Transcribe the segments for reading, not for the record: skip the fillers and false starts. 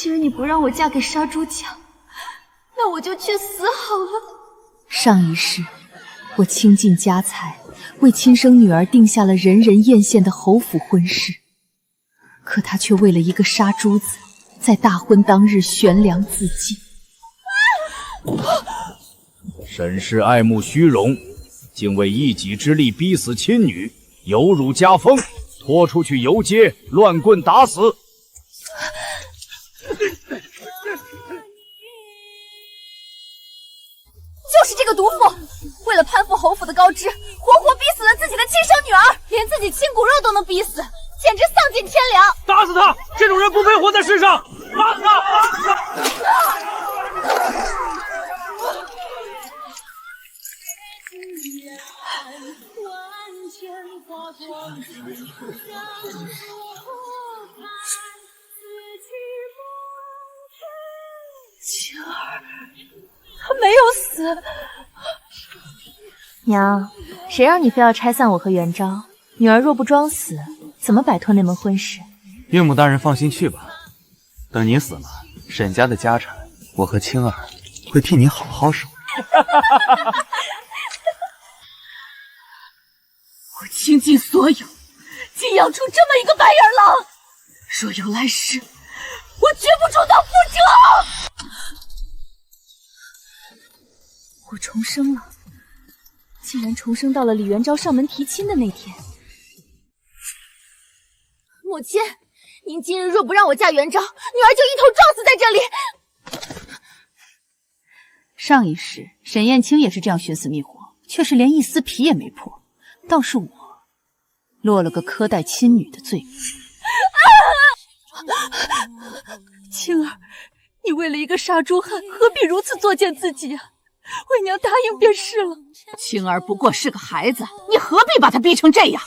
既然你不让我嫁给杀猪强，那我就去死好了。上一世，我倾尽家财，为亲生女儿定下了人人艳羡的侯府婚事，可他却为了一个杀猪子，在大婚当日悬梁自尽。沈氏爱慕虚荣，竟为一己之力逼死亲女，有辱家风，拖出去游街，乱棍打死。就是这个毒妇，为了攀附侯府的高枝，活活逼死了自己的亲生女儿，连自己亲骨肉都能逼死，简直丧尽天良！打死他！这种人不配活在世上！打死他！晴儿，她没有死。娘，谁让你非要拆散我和元昭？女儿若不装死，怎么摆脱那门婚事？岳母大人放心去吧，等你死了，沈家的家产，我和青儿会替你好好守。我倾尽所有，竟养出这么一个白眼狼。若有来世，我绝不重蹈覆辙。我重生了，竟然重生到了李元昭上门提亲的那天。母亲，您今日若不让我嫁元昭，女儿就一头撞死在这里。上一世，沈燕青也是这样寻死觅活，却是连一丝皮也没破。倒是我，落了个苛待亲女的罪名。青儿，你为了一个杀猪汉，何必如此作践自己啊？为娘答应便是了。青儿不过是个孩子，你何必把她逼成这样？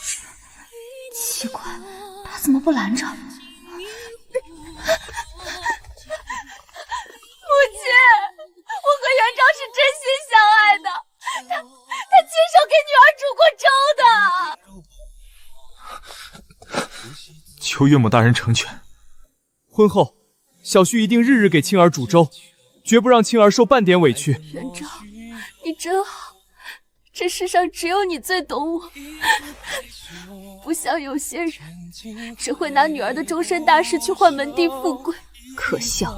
奇怪，他怎么不拦着？母亲，我和元昭是真心相爱的，他亲手给女儿煮过粥的。求岳母大人成全。婚后，小婿一定日日给青儿煮粥，绝不让青儿受半点委屈。元昭，你真好，这世上只有你最懂我，不像有些人只会拿女儿的终身大事去换门第富贵。可笑，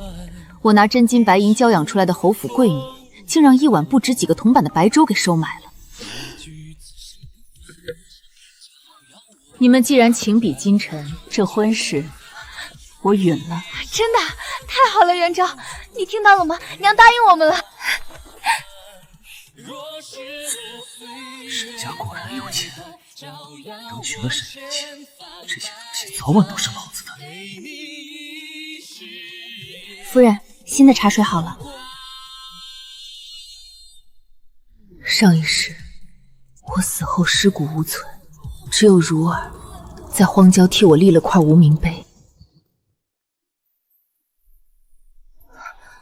我拿真金白银娇养出来的侯府贵女，竟让一碗不值几个铜板的白粥给收买了。你们既然情比金尘，这婚事我允了。真的太好了，元昭，你听到了吗？娘答应我们了。沈家果然有钱，能娶了沈燕青，这些东西早晚都是老子的。夫人，新的茶水好了。上一世，我死后尸骨无存，只有如儿在荒郊替我立了块无名碑。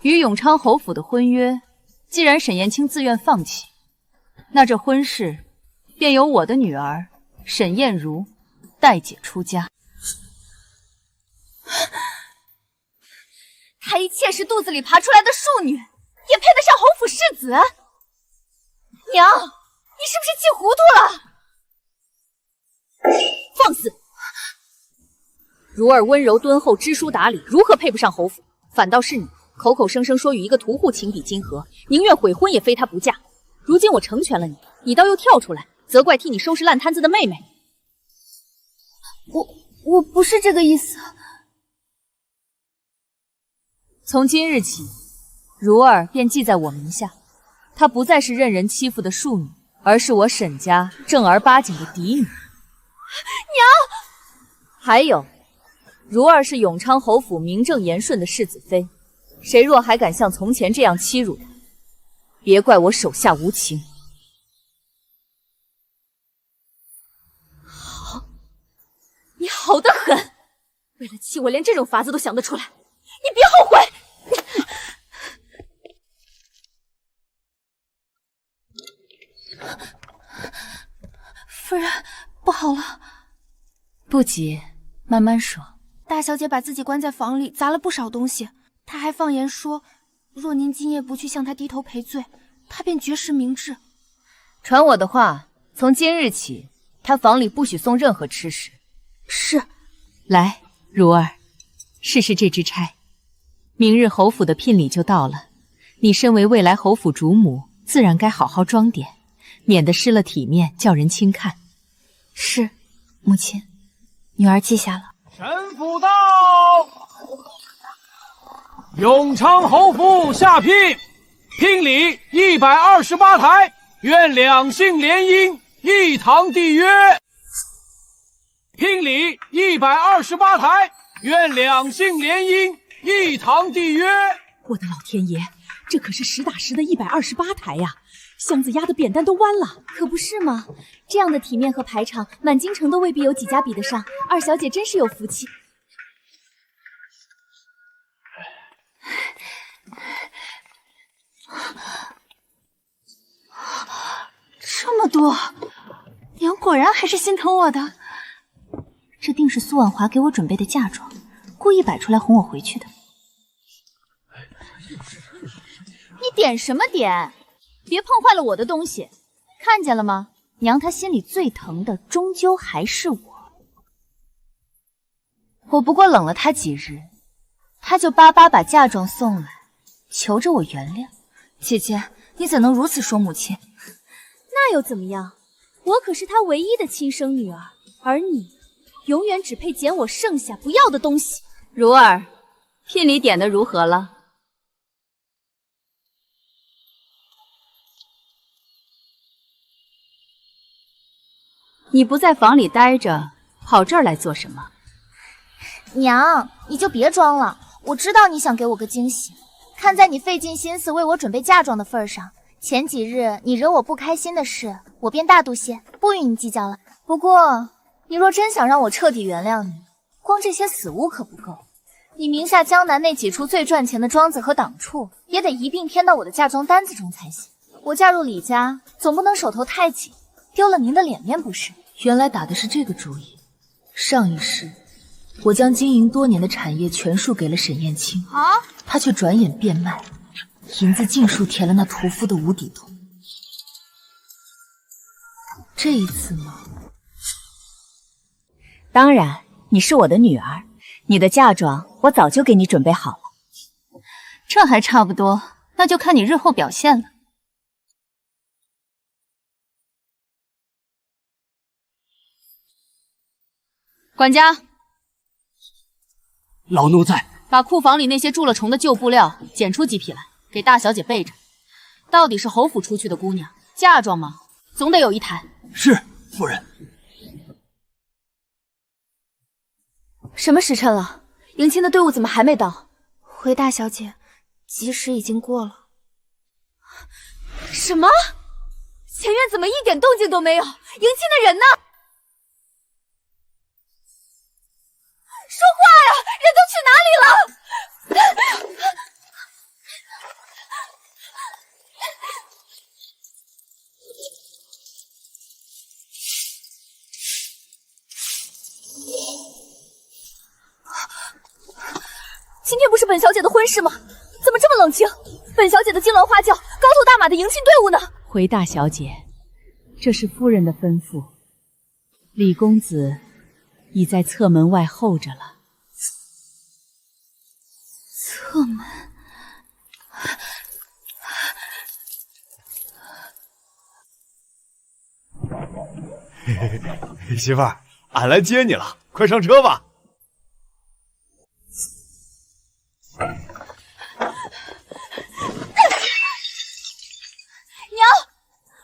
与永昌侯府的婚约，既然沈燕青自愿放弃，那这婚事便由我的女儿沈燕如代姐出家。她一切是肚子里爬出来的庶女，也配得上侯府世子？娘，你是不是气糊涂了？放肆！如儿温柔敦厚，知书达理，如何配不上侯府？反倒是你，口口声声说与一个屠户情比金河，宁愿悔婚也非他不嫁。如今我成全了你，你倒又跳出来责怪替你收拾烂摊子的妹妹。我不是这个意思。从今日起，如儿便记在我名下，她不再是任人欺负的庶女，而是我沈家正儿八经的嫡女。娘，还有，如儿是永昌侯府名正言顺的世子妃，谁若还敢像从前这样欺辱她，别怪我手下无情。好，你好得很，为了气我，连这种法子都想得出来，你别后悔。夫人，不好了。不急，慢慢说。大小姐把自己关在房里，砸了不少东西，他还放言说，若您今夜不去向他低头赔罪，他便绝食明志。传我的话，从今日起，他房里不许送任何吃食。是。来，如儿，试试这支钗。明日侯府的聘礼就到了，你身为未来侯府主母，自然该好好装点，免得失了体面，叫人轻看。是，母亲，女儿记下了。臣甫到，永昌侯府下聘，聘礼128台，愿两姓联姻，一堂缔约。聘礼128台，愿两姓联姻，一堂缔约。我的老天爷，这可是实打实的128台呀！箱子压得扁担都弯了。可不是吗？这样的体面和排场，满京城都未必有几家比得上。二小姐真是有福气。这么多，娘果然还是心疼我的。这定是苏婉华给我准备的嫁妆，故意摆出来哄我回去的。你点什么点？别碰坏了我的东西！看见了吗？娘她心里最疼的，终究还是我。我不过冷了她几日，她就巴巴把嫁妆送来，求着我原谅。姐姐，你怎能如此说母亲？那又怎么样？我可是她唯一的亲生女儿，而你永远只配捡我剩下不要的东西。如儿，聘礼点的如何了？你不在房里待着，跑这儿来做什么？娘，你就别装了，我知道你想给我个惊喜。看在你费尽心思为我准备嫁妆的份上，前几日你惹我不开心的事，我便大度些，不与你计较了。不过，你若真想让我彻底原谅你，光这些死物可不够，你名下江南那几处最赚钱的庄子和党处，也得一并添到我的嫁妆单子中才行。我嫁入李家，总不能手头太紧，丢了您的脸面不是？原来打的是这个主意。上一世，我将经营多年的产业全数给了沈燕青，他却转眼变卖，银子尽数填了那屠夫的无底洞。这一次吗？当然，你是我的女儿，你的嫁妆我早就给你准备好了。这还差不多，那就看你日后表现了。管家，老奴在。把库房里那些蛀了虫的旧布料捡出几匹来，给大小姐备着。到底是侯府出去的姑娘，嫁妆嘛，总得有一台。是，夫人。什么时辰了？迎亲的队伍怎么还没到？回大小姐，吉时已经过了。什么？前院怎么一点动静都没有？迎亲的人呢？说话呀！人都去哪里了？今天不是本小姐的婚事吗？怎么这么冷清？本小姐的金銮花轿、高头大马的迎亲队伍呢？回大小姐，这是夫人的吩咐，李公子已在侧门外候着了。侧门。媳妇儿，俺来接你了，快上车吧。娘，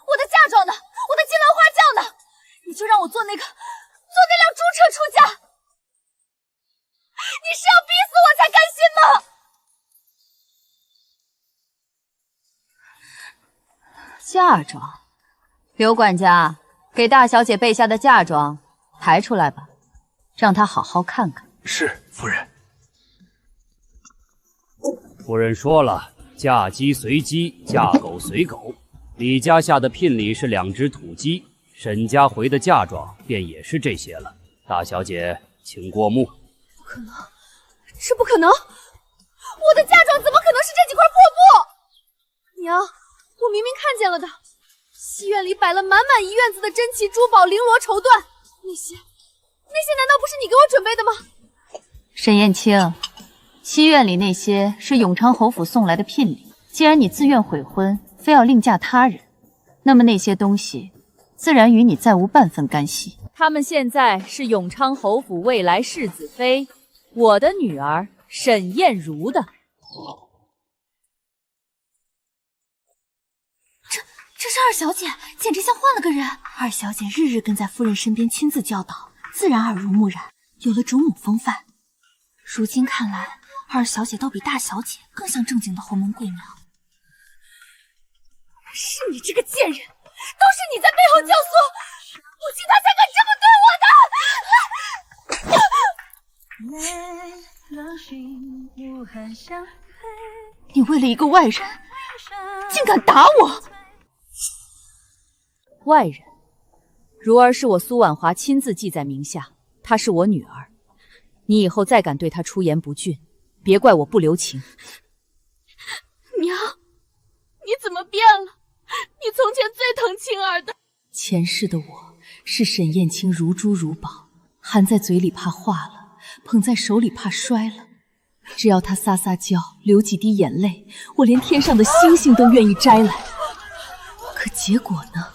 我的嫁妆呢？我的金銮花轿呢？你就让我坐那辆猪车出嫁？你是要逼死我才甘心吗？嫁妆，刘管家，给大小姐备下的嫁妆抬出来吧，让她好好看看。是，夫人。夫人说了，嫁鸡随鸡，嫁狗随狗。李家下的聘礼是2只土鸡，沈家回的嫁妆便也是这些了。大小姐，请过目。不可能，这不可能！我的嫁妆娘，我明明看见了的，戏院里摆了满满一院子的珍奇珠宝、绫罗绸缎，那些难道不是你给我准备的吗？沈燕青，西院里那些是永昌侯府送来的聘礼，既然你自愿悔婚，非要另嫁他人，那么那些东西自然与你再无半分干系。他们现在是永昌侯府未来世子妃，我的女儿沈燕如的。这是二小姐，简直像换了个人。二小姐日日跟在夫人身边亲自教导，自然耳濡目染，有了主母风范。如今看来，二小姐倒比大小姐更像正经的侯门贵娘。是你这个贱人，都是你在背后教唆，母亲她才敢这么对我的。你为了一个外人，竟敢打我！外人，如儿是我苏婉华亲自记在名下，她是我女儿。你以后再敢对她出言不逊，别怪我不留情。娘，你怎么变了？你从前最疼青儿的。前世的我是沈燕青如珠如宝，含在嘴里怕化了，捧在手里怕摔了。只要她撒撒娇，流几滴眼泪，我连天上的星星都愿意摘来。可结果呢？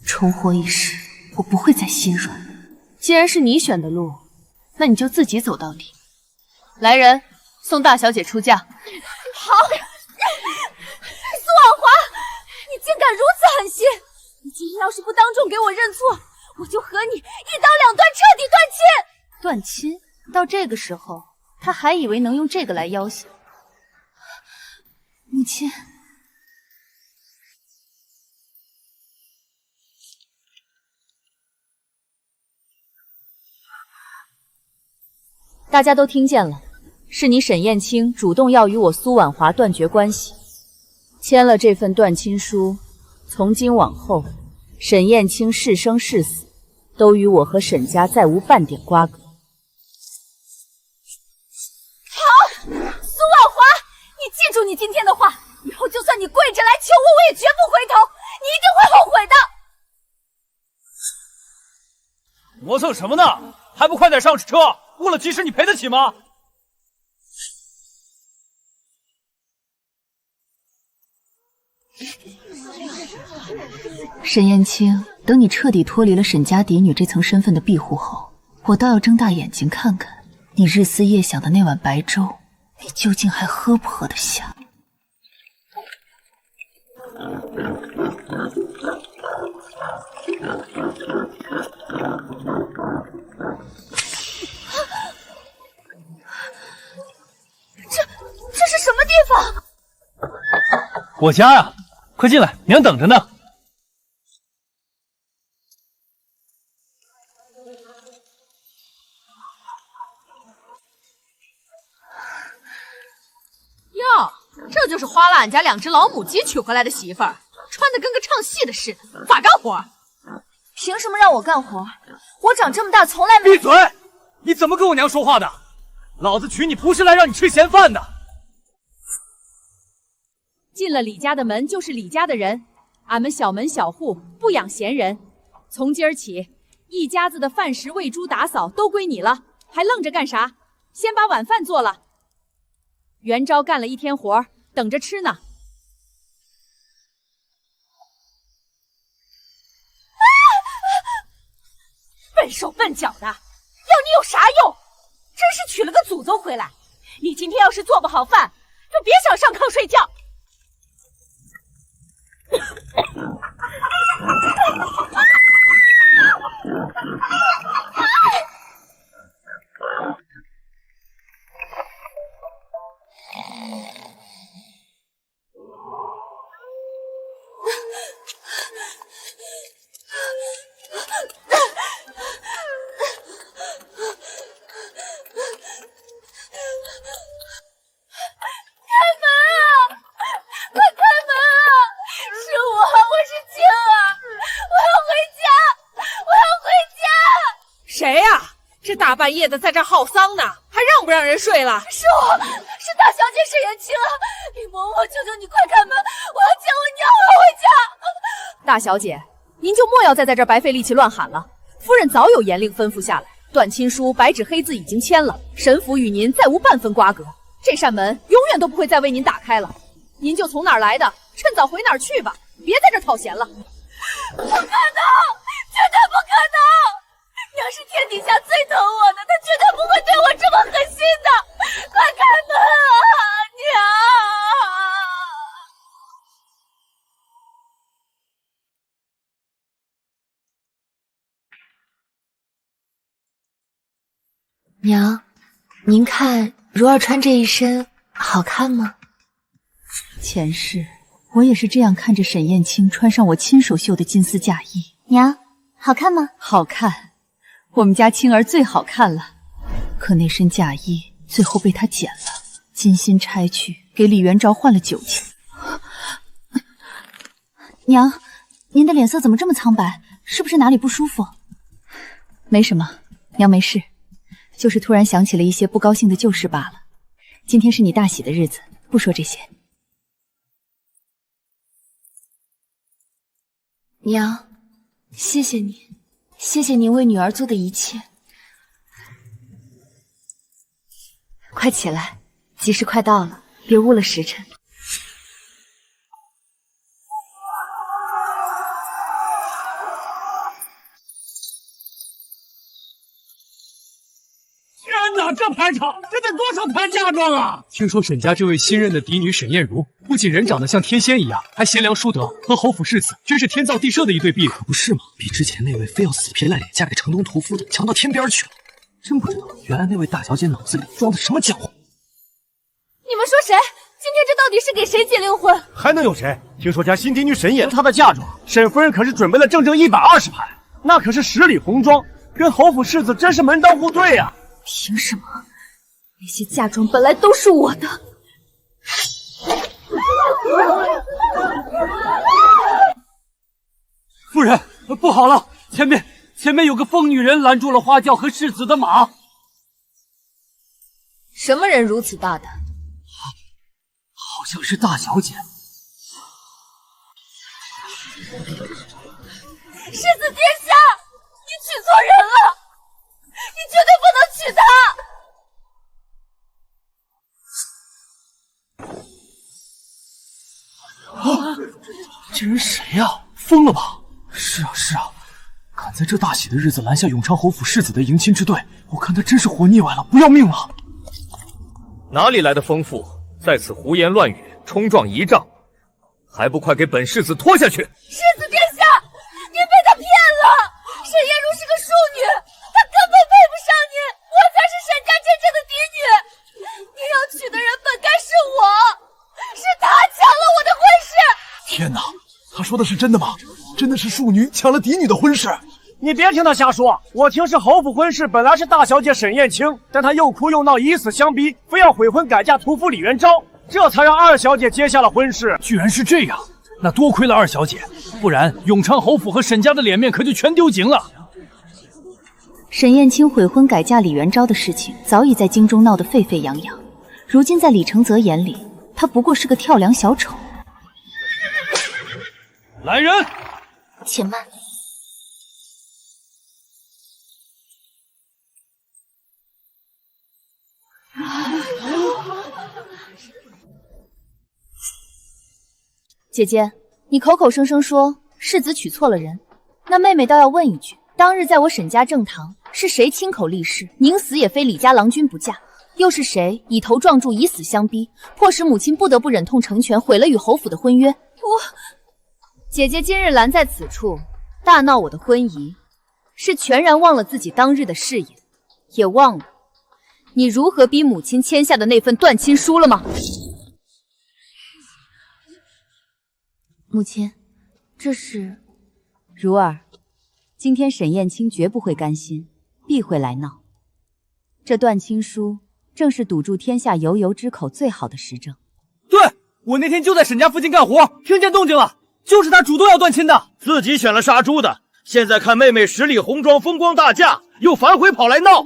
重活一世，我不会再心软。既然是你选的路，那你就自己走到底。来人，送大小姐出嫁。好，苏婉华，你竟敢如此狠心！你今天要是不当众给我认错，我就和你一刀两断，彻底断亲。断亲？到这个时候，他还以为能用这个来要挟。母亲。大家都听见了，是你沈燕青主动要与我苏婉华断绝关系，签了这份断亲书，从今往后，沈燕青是生是死，都与我和沈家再无半点瓜葛。好，苏婉华，你记住你今天的话，以后就算你跪着来求我，我也绝不回头，你一定会后悔的。磨蹭什么呢？还不快点上车！误了吉时，你赔得起吗？沈燕青，等你彻底脱离了沈家嫡女这层身份的庇护后，我倒要睁大眼睛看看你日思夜想的那碗白粥，你究竟还喝不喝得下？这是什么地方？我家呀，快进来，娘等着呢。哟，这就是花了俺家2只老母鸡娶回来的媳妇儿，穿的跟个唱戏的似的，咋干活？凭什么让我干活？我长这么大从来没……闭嘴！你怎么跟我娘说话的？老子娶你不是来让你吃闲饭的。进了李家的门就是李家的人，俺们小门小户不养闲人。从今儿起，一家子的饭食、喂猪、打扫都归你了，还愣着干啥？先把晚饭做了。元昭干了一天活，等着吃呢。笨手笨脚的，要你有啥用？真是娶了个祖宗回来！你今天要是做不好饭，就别想上炕睡觉。大半夜的在这耗丧呢，还让不让人睡了？是我，是大小姐沈燕青啊！李嬷嬷，求求你快开门，我要接我娘回家。大小姐，您就莫要再在这儿白费力气乱喊了。夫人早有严令吩咐下来，断亲书白纸黑字已经签了，沈府与您再无半分瓜葛，这扇门永远都不会再为您打开了。您就从哪儿来的，趁早回哪儿去吧，别在这儿讨嫌了。不可能，绝对不可能！娘是天底下最疼我的，她绝对不会对我这么狠心的。快开门啊，娘！娘，您看如儿穿这一身好看吗？前世我也是这样看着沈燕青穿上我亲手绣的金丝嫁衣。娘，好看吗？好看，我们家青儿最好看了。可那身嫁衣最后被她剪了，精心拆去，给李元昭换了酒钱。娘，您的脸色怎么这么苍白？是不是哪里不舒服？没什么，娘没事，就是突然想起了一些不高兴的旧事罢了。今天是你大喜的日子，不说这些。娘，谢谢你，谢谢您为女儿做的一切。快起来，吉时快到了，别误了时辰。天哪，这排场，这得多少盘嫁妆啊！听说沈家这位新任的嫡女沈燕如，不仅人长得像天仙一样，还贤良淑德，和侯府世子真是天造地设的一对璧。可不是吗？比之前那位非要死皮赖脸嫁给城东屠夫的强到天边去了。真不知道，原来那位大小姐脑子里装的什么浆糊。你们说谁？今天这到底是给谁结灵婚？还能有谁？听说家新嫡女沈燕她的嫁妆，沈夫人可是准备了整整120盘，那可是10里红妆，跟侯府世子真是门当户对呀。凭什么？那些嫁妆本来都是我的。夫人，不好了，前面有个疯女人拦住了花轿和世子的马。什么人如此大胆？好像是大小姐。世子殿下，你娶错人了，你绝对不能娶她。这人谁呀？疯了吧？是啊，敢在这大喜的日子拦下永昌侯府世子的迎亲之队，我看他真是活腻歪了，不要命了。哪里来的疯妇，在此胡言乱语，冲撞仪仗，还不快给本世子拖下去！世子殿下，您被他骗了。沈燕如是个庶女，她根本配不上您，我才是沈家真正的嫡女。您要娶的人本该是我，是他抢了我的婚事。天哪，他说的是真的吗？真的是庶女抢了嫡女的婚事？你别听他瞎说，我听是侯府婚事本来是大小姐沈燕青，但她又哭又闹，以死相逼，非要悔婚改嫁屠夫李元昭，这才让二小姐接下了婚事。居然是这样，那多亏了二小姐，不然永昌侯府和沈家的脸面可就全丢尽了。沈燕青悔婚改嫁李元昭的事情早已在京中闹得沸沸扬扬，如今在李承泽眼里，她不过是个跳梁小丑。来人，且慢。姐姐，你口口声声说世子娶错了人，那妹妹倒要问一句，当日在我沈家正堂，是谁亲口立誓，宁死也非李家郎君不嫁？又是谁以头撞柱，以死相逼，迫使母亲不得不忍痛成全，毁了与侯府的婚约？姐姐今日拦在此处，大闹我的婚仪，是全然忘了自己当日的誓言，也忘了你如何逼母亲签下的那份断亲书了吗？母亲，这是……如儿，今天沈燕青绝不会甘心，必会来闹。这断亲书正是堵住天下油油之口最好的实证。对，我那天就在沈家附近干活，听见动静了，就是他主动要断亲的，自己选了杀猪的，现在看妹妹10里红妆风光大嫁，又反悔跑来闹。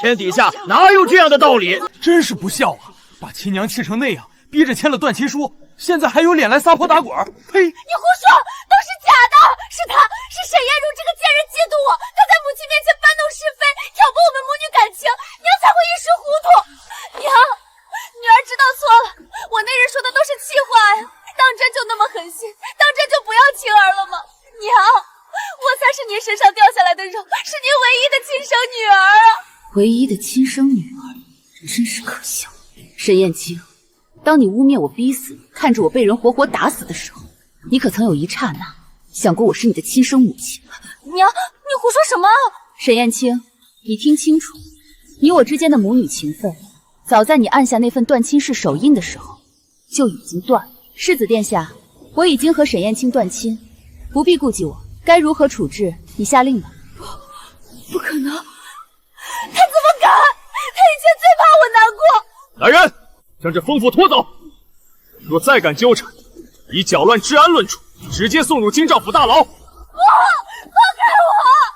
天底下哪有这样的道理？真是不孝啊！把亲娘气成那样，逼着签了断亲书，现在还有脸来撒泼打滚？呸！你胡说，都是假的！是沈颜如这个贱人嫉妒我，她在母亲面前搬弄是非，挑拨我们母女感情，娘才会一时糊涂。娘，女儿知道错了，我那日说的都是气话呀，当真就那么狠心，当真就不要青儿了吗？娘，我才是您身上掉下来的肉，是您唯一的亲生女儿啊！唯一的亲生女儿，真是可笑。沈燕青，当你污蔑我逼死你，看着我被人活活打死的时候，你可曾有一刹那想过我是你的亲生母亲？娘，你胡说什么？沈燕青，你听清楚，你我之间的母女情分，早在你按下那份断亲事手印的时候就已经断了。世子殿下，我已经和沈燕青断亲，不必顾忌我，该如何处置，你下令吧。不可能，他怎么敢？他以前最怕我难过。来人，将这疯妇拖走！若再敢纠缠，以搅乱治安论处，直接送入京兆府大牢。不，放开我！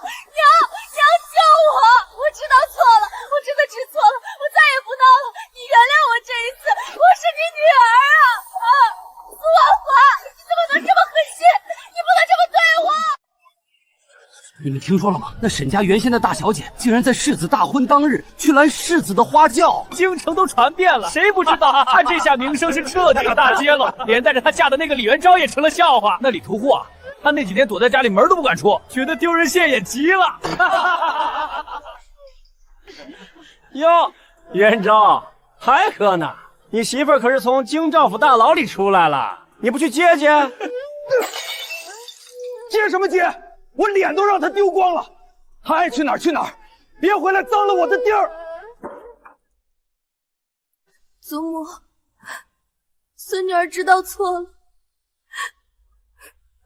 娘救我！我知道错了，我真的知错了，我再也不闹了。你原谅我这一次，我是你女儿啊！苏婉华，你怎么能这么狠心？你不能这么对我！你们听说了吗？那沈家原先的大小姐竟然在世子大婚当日去拦世子的花轿，京城都传遍了，谁不知道？他这下名声是彻底大街了，连带着他嫁的那个李元昭也成了笑话。那李屠户啊，他那几天躲在家里门都不敢出，觉得丢人现眼极了。哟，元昭还喝呢？你媳妇儿可是从京兆府大牢里出来了，你不去接接？接什么接？我脸都让他丢光了，他爱去哪儿去哪儿，别回来脏了我的地儿。祖母，孙女儿知道错了，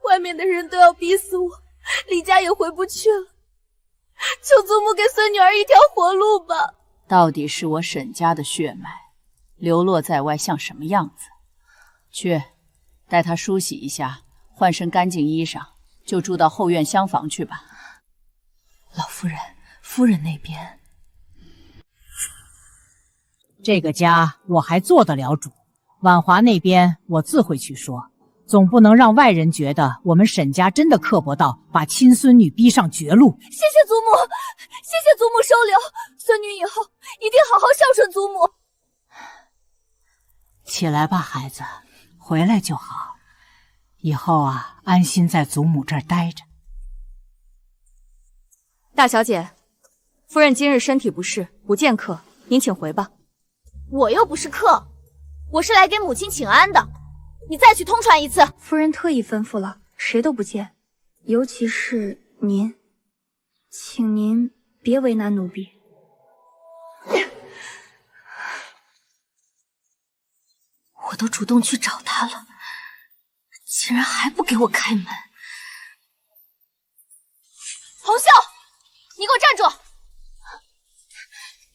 外面的人都要逼死我，李家也回不去了，求祖母给孙女儿一条活路吧。到底是我沈家的血脉，流落在外像什么样子？去，带她梳洗一下，换身干净衣裳。就住到后院厢房去吧。老夫人，夫人那边，这个家我还做得了主，婉华那边我自会去说，总不能让外人觉得我们沈家真的刻薄到把亲孙女逼上绝路。谢谢祖母，谢谢祖母收留，孙女以后一定好好孝顺祖母。起来吧，孩子，回来就好。以后啊，安心在祖母这儿待着。大小姐，夫人今日身体不适，不见客，您请回吧。我又不是客，我是来给母亲请安的。你再去通传一次。夫人特意吩咐了，谁都不见，尤其是您，请您别为难奴婢。我都主动去找他了，竟然还不给我开门！红袖，你给我站住！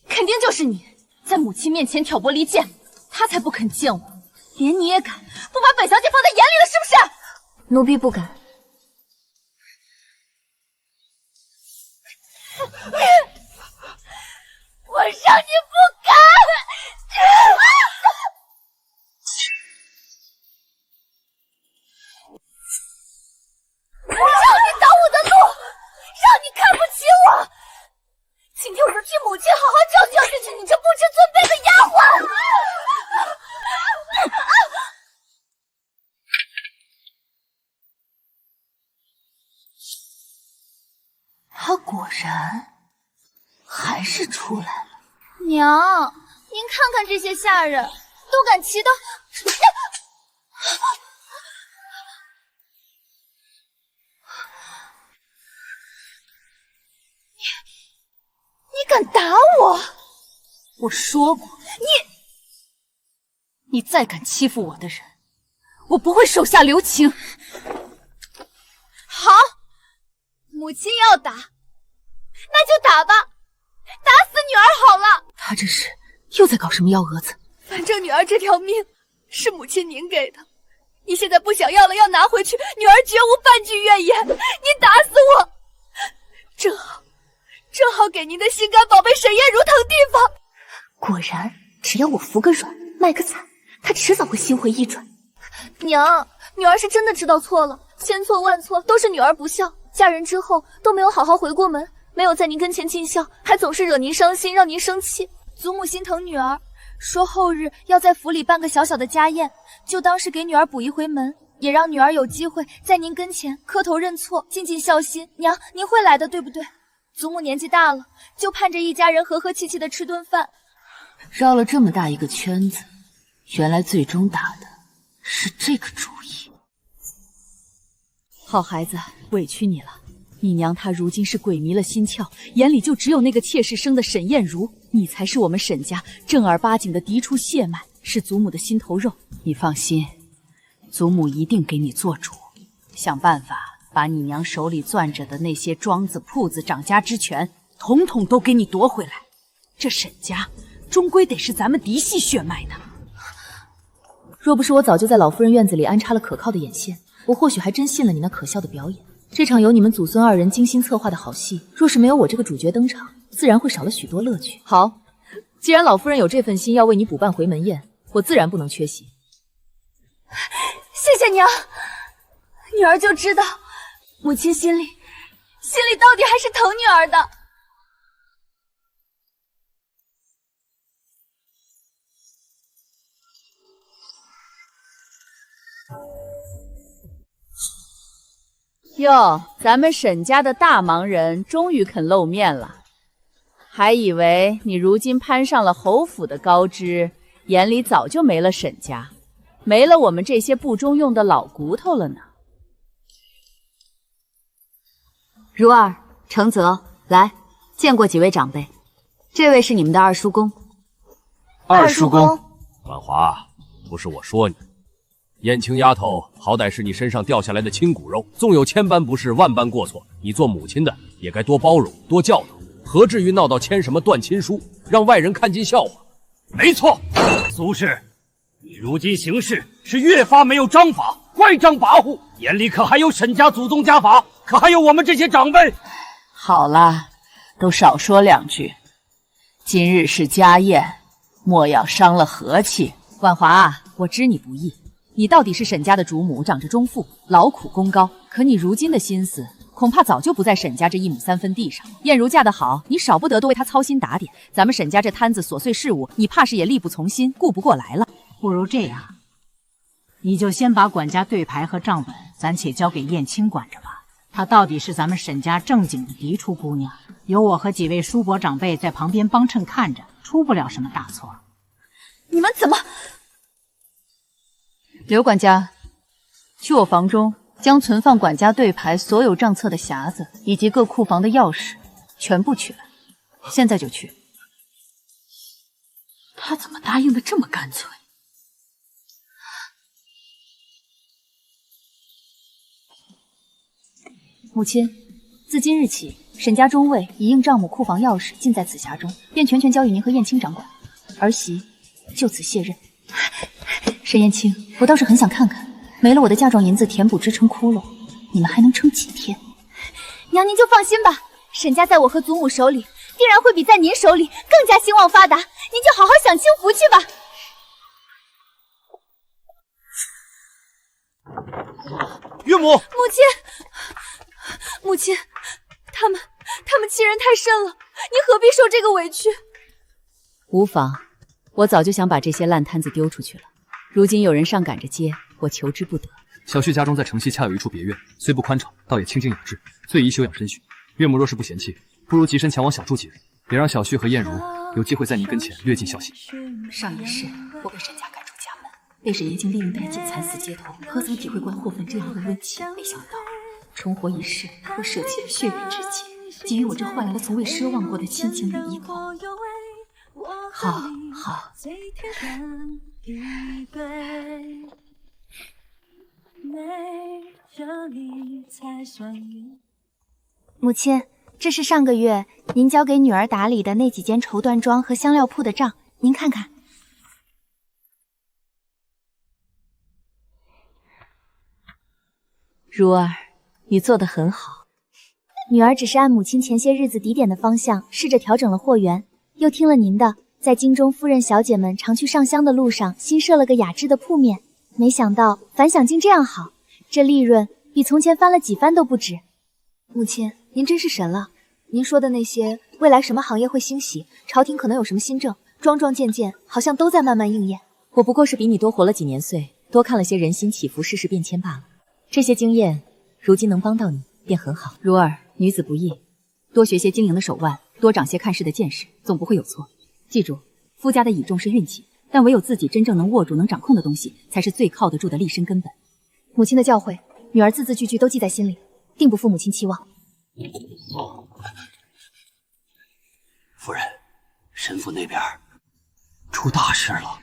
肯定就是你，在母亲面前挑拨离间，他才不肯见我。连你也敢，不把本小姐放在眼里了是不是？奴婢不敢。我让你不敢！让你挡我的路，让你看不起我！今天我就替母亲好好教训你这不知尊卑的丫鬟！他果然还是出来了。娘，您看看这些下人，都敢骑到……你敢打我？我说过，你再敢欺负我的人，我不会手下留情。好，母亲要打，那就打吧，打死女儿好了。他这是又在搞什么幺蛾子？反正女儿这条命是母亲您给的，你现在不想要了，要拿回去，女儿绝无半句怨言。您打死我，正好正好给您的心肝宝贝沈燕如腾地方。果然，只要我服个软，卖个惨，他迟早会心回意转。娘，女儿是真的知道错了，千错万错都是女儿不孝，嫁人之后都没有好好回过门，没有在您跟前尽孝，还总是惹您伤心，让您生气。祖母心疼女儿，说后日要在府里办个小小的家宴，就当是给女儿补一回门，也让女儿有机会在您跟前磕头认错，尽尽孝心。娘，您会来的，对不对？祖母年纪大了，就盼着一家人和和气气的吃顿饭。绕了这么大一个圈子，原来最终打的是这个主意。好孩子，委屈你了。你娘她如今是鬼迷了心窍，眼里就只有那个妾室生的沈燕如，你才是我们沈家正儿八经的嫡出血脉，是祖母的心头肉。你放心，祖母一定给你做主，想办法把你娘手里攥着的那些庄子、铺子、掌家之权，统统都给你夺回来。这沈家终归得是咱们嫡系血脉的。若不是我早就在老夫人院子里安插了可靠的眼线，我或许还真信了你那可笑的表演。这场由你们祖孙二人精心策划的好戏，若是没有我这个主角登场，自然会少了许多乐趣。好，既然老夫人有这份心要为你补办回门宴，我自然不能缺席。谢谢娘，女儿就知道，母亲心里到底还是疼女儿的。哟，咱们沈家的大忙人终于肯露面了，还以为你如今攀上了侯府的高枝，眼里早就没了沈家，没了我们这些不中用的老骨头了呢。如儿、承泽，来，见过几位长辈。这位是你们的二叔公。二叔公，婉华，不是我说你。燕青丫头，好歹是你身上掉下来的亲骨肉，纵有千般不是万般过错，你做母亲的也该多包容、多教导，何至于闹到签什么断亲书，让外人看尽笑话？没错，苏氏，你如今行事是越发没有章法，乖张跋扈，眼里可还有沈家祖宗家法，可还有我们这些长辈？好了，都少说两句。今日是家宴，莫要伤了和气。婉华，我知你不易。你到底是沈家的主母，长着中妇，劳苦功高。可你如今的心思，恐怕早就不在沈家这1亩3分地上。燕如嫁得好，你少不得多为她操心打点。咱们沈家这摊子琐碎事务，你怕是也力不从心，顾不过来了。不如这样，你就先把管家对牌和账本，暂且交给燕青管着吧。她到底是咱们沈家正经的嫡出姑娘，有我和几位叔伯长辈在旁边帮衬看着，出不了什么大错。你们怎么？刘管家，去我房中将存放管家对牌所有账册的匣子以及各库房的钥匙全部取来，现在就去。他怎么答应的这么干脆？母亲，自今日起，沈家中尉已应账目、库房钥匙尽在此匣中，便全权交予您和燕青掌管。儿媳就此卸任。沈燕青，我倒是很想看看，没了我的嫁妆银子填补支撑窟窿，你们还能撑几天？娘，您就放心吧，沈家在我和祖母手里，必然会比在您手里更加兴旺发达。您就好好享清福去吧。岳母，母亲，他们欺人太甚了，您何必受这个委屈？无妨，我早就想把这些烂摊子丢出去了。如今有人上赶着接，我求之不得。小婿家中在城西恰有一处别院，虽不宽敞，倒也清静有致，最宜休养身躯。岳母若是不嫌弃，不如即身前往小住几日，也让小婿和燕如有机会在您跟前略尽孝心。上一世我被沈家赶出家门，被沈延庆利用殆尽，惨死街头，何曾体会过祸分这样的温情？没想到重活一世，我舍弃了血缘之情，给予我这换来了从未奢望过的亲情与依靠。好，母亲，这是上个月您交给女儿打理的那几间绸缎庄和香料铺的账，您看看。如儿，你做得很好。女儿只是按母亲前些日子抵点的方向，试着调整了货源，又听了您的，在京中夫人小姐们常去上香的路上，新设了个雅致的铺面。没想到反响竟这样好，这利润比从前翻了几番都不止。母亲，您真是神了！您说的那些未来什么行业会兴起，朝廷可能有什么新政，桩桩件件好像都在慢慢应验。我不过是比你多活了几年岁，多看了些人心起伏、世事变迁罢了。这些经验，如今能帮到你，便很好。如儿，女子不易，多学些经营的手腕，多长些看事的见识，总不会有错。记住，夫家的倚重是运气，但唯有自己真正能握住、能掌控的东西，才是最靠得住的立身根本。母亲的教诲，女儿字字句句都记在心里，定不负母亲期望。夫人，神府那边出大事了。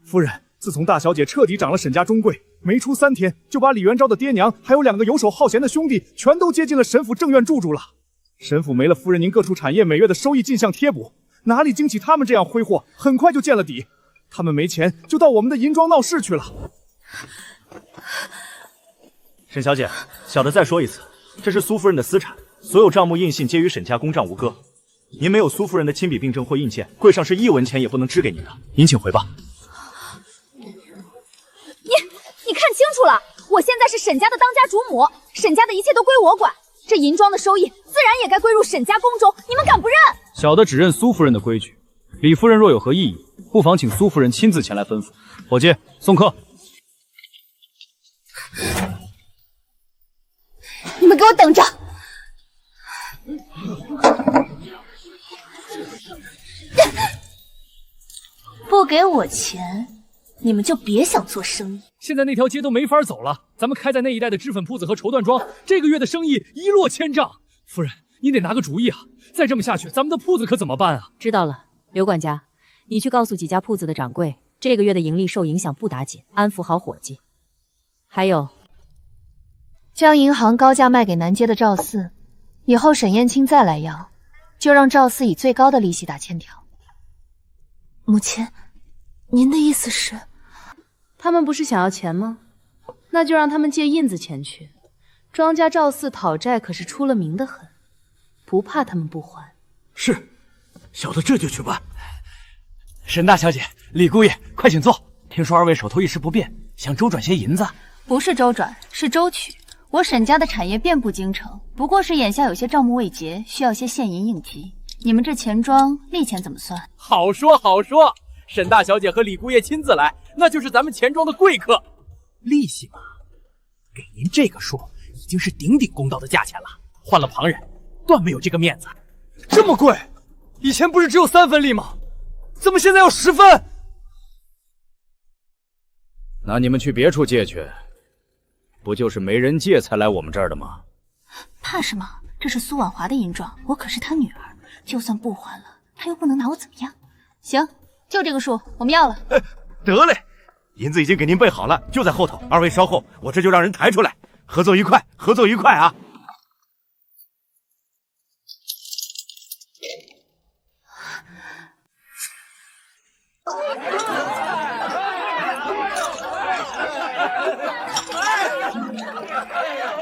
夫人，自从大小姐彻底掌了沈家中贵，没出3天就把李元昭的爹娘还有2个游手好闲的兄弟全都接进了沈府正院住住了。沈府没了夫人您各处产业每月的收益进项贴补，哪里经起他们这样挥霍，很快就见了底。他们没钱就到我们的银庄闹事去了。沈小姐，小的再说一次，这是苏夫人的私产，所有账目印信皆与沈家公账无割。您没有苏夫人的亲笔病证或印鉴，柜上是1文钱也不能支给您的。您请回吧。你看清楚了，我现在是沈家的当家主母，沈家的一切都归我管，这银庄的收益自然也该归入沈家宫中，你们敢不认？小的只认苏夫人的规矩，李夫人若有何异议，不妨请苏夫人亲自前来吩咐。伙计，送客。你们给我等着！不给我钱，你们就别想做生意。现在那条街都没法走了，咱们开在那一带的脂粉铺子和绸缎庄，这个月的生意一落千丈。夫人，你得拿个主意啊！再这么下去，咱们的铺子可怎么办啊？知道了，刘管家，你去告诉几家铺子的掌柜，这个月的盈利受影响不打紧，安抚好伙计。还有，将银行高价卖给南街的赵四，以后沈燕青再来要，就让赵四以最高的利息打欠条。母亲，您的意思是？他们不是想要钱吗？那就让他们借印子钱去。庄家赵四讨债可是出了名的狠，不怕他们不还。是，小的这就去办。沈大小姐、李姑爷，快请坐。听说2位手头一时不便，想周转些银子。不是周转，是周取。我沈家的产业遍布京城，不过是眼下有些账目未结，需要些现银应急。你们这钱庄利钱怎么算？好说好说，沈大小姐和李姑爷亲自来，那就是咱们钱庄的贵客。利息嘛，给您这个数已经是鼎鼎公道的价钱了，换了旁人断没有这个面子。这么贵？以前不是只有3分利吗？怎么现在要10分？那你们去别处借去，不就是没人借才来我们这儿的吗？怕什么？这是苏婉华的银庄，我可是她女儿，就算不还了，她又不能拿我怎么样。行，就这个数，我们要了。得嘞，银子已经给您备好了，就在后头。2位稍后，我这就让人抬出来。合作愉快，合作愉快啊！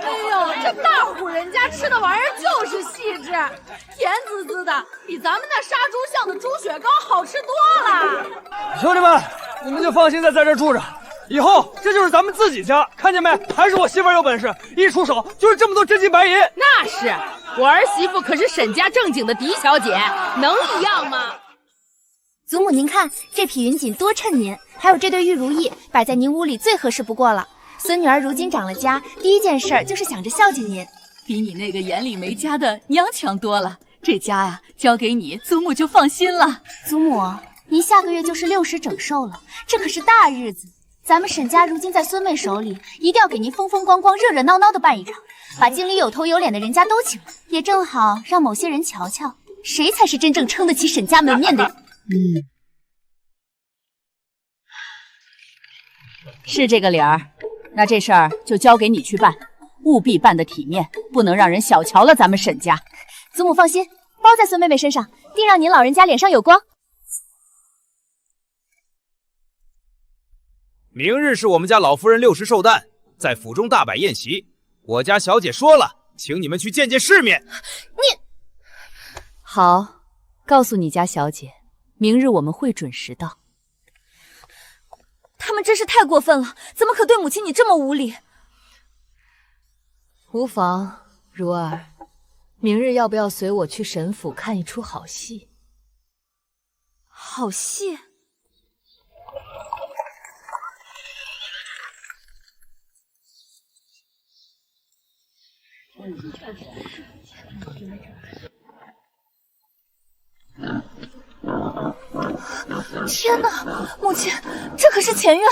哎呦，这大户人家吃的玩意儿就是细致，甜滋滋的，比咱们那杀猪巷的猪血糕好吃多了。兄弟们，你们就放心在这住着，以后这就是咱们自己家，看见没？还是我媳妇儿有本事，一出手就是这么多真金白银。那是，我儿媳妇可是沈家正经的嫡小姐，能一样吗？祖母您看，这匹云锦多衬您，还有这对玉如意摆在您屋里最合适不过了。孙女儿如今长了家，第一件事就是想着孝敬您，比你那个眼里没家的娘强多了。这家呀，交给你，祖母就放心了。祖母，您下个月就是60整寿了，这可是大日子。咱们沈家如今在孙妹手里，一定要给您风风光光、热热闹闹的办一场，把经理有头有脸的人家都请来，也正好让某些人瞧瞧，谁才是真正撑得起沈家门面的人。是这个理儿，那这事儿就交给你去办，务必办得体面，不能让人小瞧了咱们沈家。祖母放心，包在孙妹妹身上，定让您老人家脸上有光。明日是我们家老夫人60寿诞，在府中大摆宴席。我家小姐说了，请你们去见见世面。你好，告诉你家小姐，明日我们会准时到。他们真是太过分了，怎么可对母亲你这么无礼？无妨，如儿，明日要不要随我去沈府看一出好戏？好戏？天哪，母亲，这可是前院，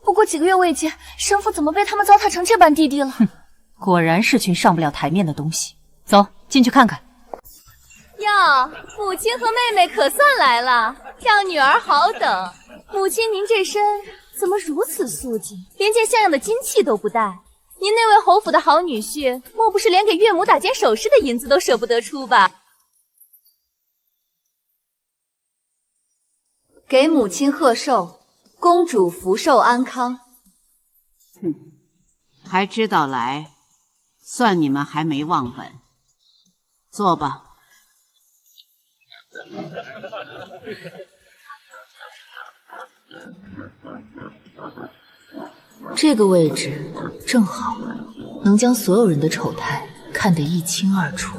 不过几个月未见，沈府怎么被他们糟蹋成这般地地了？果然是群上不了台面的东西。走进去看看。哟，母亲和妹妹可算来了，让女儿好等。母亲，您这身怎么如此素净，连件像样的金器都不带？您那位侯府的好女婿，莫不是连给岳母打件首饰的银子都舍不得出吧？给母亲贺寿，公主福寿安康。还知道来，算你们还没忘本。坐吧。这个位置正好，能将所有人的丑态看得一清二楚。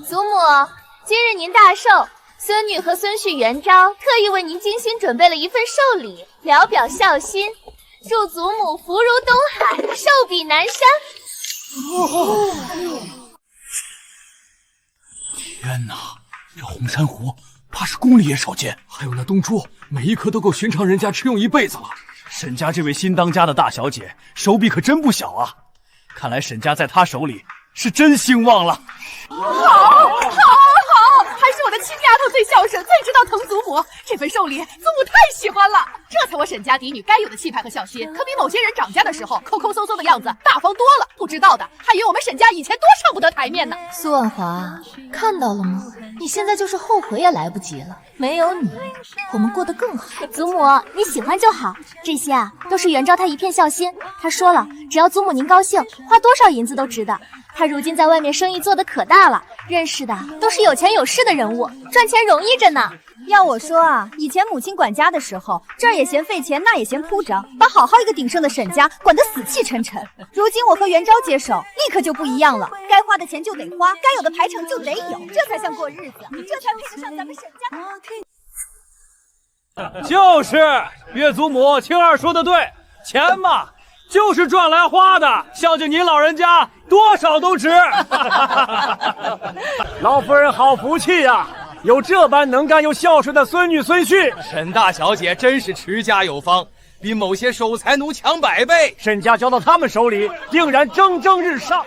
祖母，今日您大寿，孙女和孙婿元昭特意为您精心准备了一份寿礼，聊表孝心，祝祖母福如东海，寿比南山。天哪，这红珊瑚怕是宫里也少见，还有那东珠，每一颗都够寻常人家吃用一辈子了。沈家这位新当家的大小姐手笔可真不小啊，看来沈家在她手里是真兴旺了。好，还是我的亲丫头最孝顺，最知道疼祖母。这份寿礼，祖母太喜欢了，这才我沈家嫡女该有的气派和孝心，可比某些人长家的时候抠抠搜搜的样子大方多了。不知道的还以为我们沈家以前多上不得台面呢。苏婉华，看到了吗？你现在就是后悔也来不及了。没有你，我们过得更好。祖母，你喜欢就好，这些啊都是元昭他一片孝心。他说了，只要祖母您高兴，花多少银子都值得。他如今在外面生意做得可大了，认识的都是有钱有势的人物，赚钱容易着呢。要我说啊，以前母亲管家的时候，这儿也嫌费钱，那也嫌铺张，把好好一个鼎盛的沈家管得死气沉沉。如今我和元昭接手，立刻就不一样了，该花的钱就得花，该有的排场就得有，这才像过日子，这才配得上咱们沈家。就是岳祖母、青儿说的对，钱嘛，就是赚来花的，孝敬您老人家，多少都值。老夫人好福气呀！有这般能干又孝顺的孙女孙婿，沈大小姐真是持家有方，比某些守财奴强100倍。沈家交到他们手里，定然蒸蒸日上。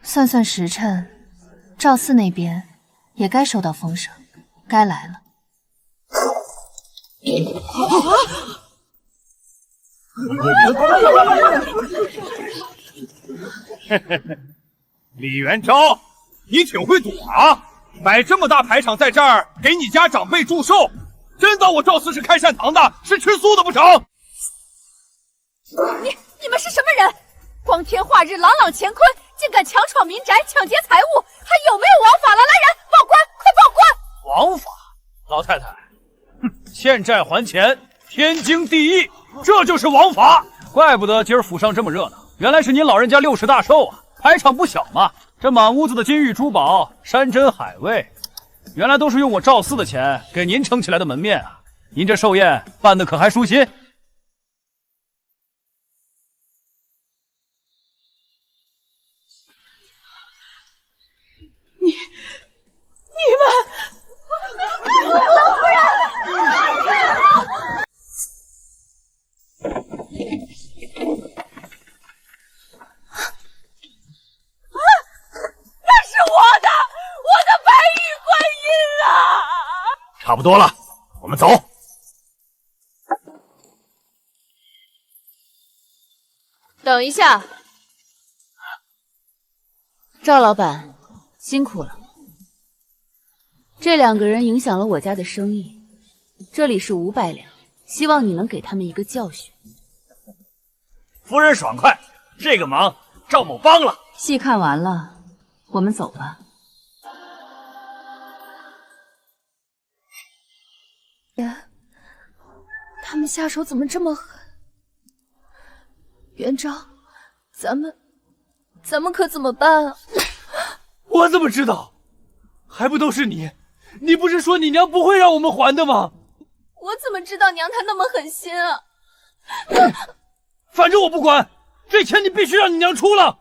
算算时辰，赵四那边也该收到风声，该来了。李元昭，你挺会赌啊！摆这么大排场在这儿给你家长辈祝寿，真当我赵四是开善堂的，是吃素的不成？你们是什么人？光天化日，朗朗乾坤，竟敢强闯民宅，抢劫财物，还有没有王法了？来人，报官！快报官！王法，老太太，欠债还钱，天经地义，这就是王法。怪不得今儿府上这么热闹，原来是您老人家60大寿啊，排场不小嘛。这满屋子的金玉珠宝、山珍海味，原来都是用我赵四的钱给您撑起来的门面啊！您这寿宴办得可还舒心？你们，老夫人！那是我的白玉观音啊！差不多了，我们走。等一下，赵老板，辛苦了。这2个人影响了我家的生意，这里是500两，希望你能给他们一个教训。夫人爽快，这个忙赵某帮了。戏看完了，我们走吧。爷，他们下手怎么这么狠？元昭，咱们可怎么办啊？我怎么知道？还不都是你？你不是说你娘不会让我们还的吗？我怎么知道娘她那么狠心啊？反正我不管，这钱你必须让你娘出了。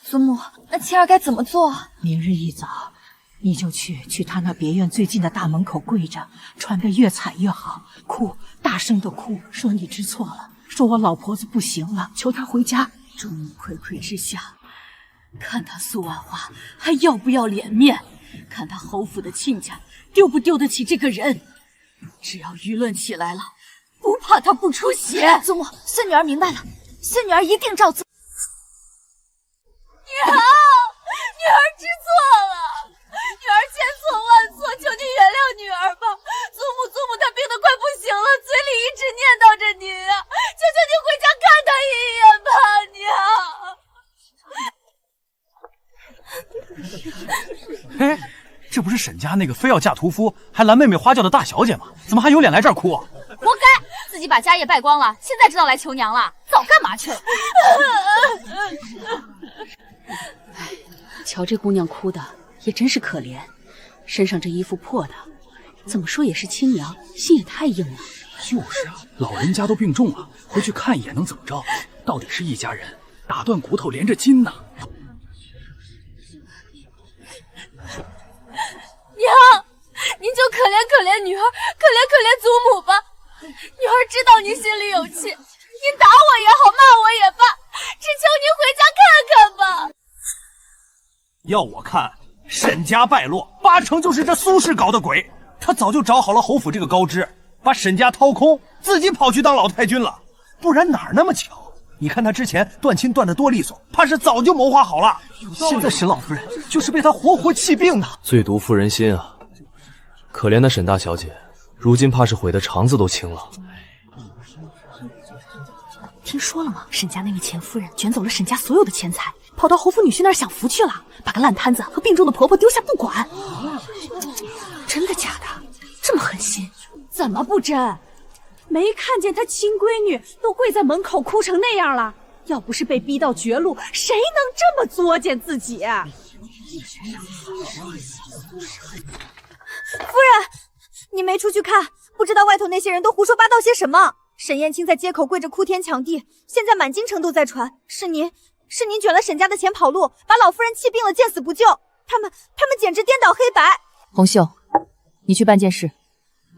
祖母，那青儿该怎么做？明日一早，你就去他那别院最近的大门口跪着，穿得越惨越好，哭，大声的哭，说你知错了，说我老婆子不行了，求她回家。众目睽睽之下，看他苏万华还要不要脸面，看他侯府的亲家丢不丢得起这个人。只要舆论起来了，不怕他不出血。祖母，孙女儿明白了，孙女儿一定照做。娘，女儿知错了，女儿千错万错，求你原谅女儿吧。祖母，她病得快不行了，嘴里一直念叨着您啊，求求你回家看她一眼吧，娘。嘿，这不是沈家那个非要嫁屠夫还拦妹妹花轿的大小姐吗？怎么还有脸来这儿哭啊？活该，自己把家业败光了，现在知道来求娘了，早干嘛去了？瞧这姑娘哭的也真是可怜，身上这衣服破的，怎么说也是亲娘，心也太硬了。就是啊，老人家都病重了，回去看一眼能怎么着？到底是一家人，打断骨头连着筋呢。娘，您就可怜可怜女儿，可怜可怜祖母吧。女儿知道您心里有气，您打我也好，骂我也罢，只求您回家看看吧。要我看，沈家败落8成就是这苏氏搞的鬼。他早就找好了侯府这个高枝，把沈家掏空，自己跑去当老太君了。不然哪儿那么巧？你看他之前断亲断得多利索，怕是早就谋划好了。现在沈老夫人就是被他活活气病的。最毒妇人心啊！可怜的沈大小姐，如今怕是悔得肠子都青了。听说了吗？沈家那位前夫人卷走了沈家所有的钱财，跑到侯府女婿那儿享福去了，把个烂摊子和病重的婆婆丢下不管。真的假的？这么狠心？怎么不真？没看见他亲闺女都跪在门口哭成那样了？要不是被逼到绝路，谁能这么作践自己？夫人，你没出去看，不知道外头那些人都胡说八道些什么。沈燕青在街口跪着哭天抢地，现在满京城都在传，是您卷了沈家的钱跑路，把老夫人气病了，见死不救。他们简直颠倒黑白。红袖，你去办件事，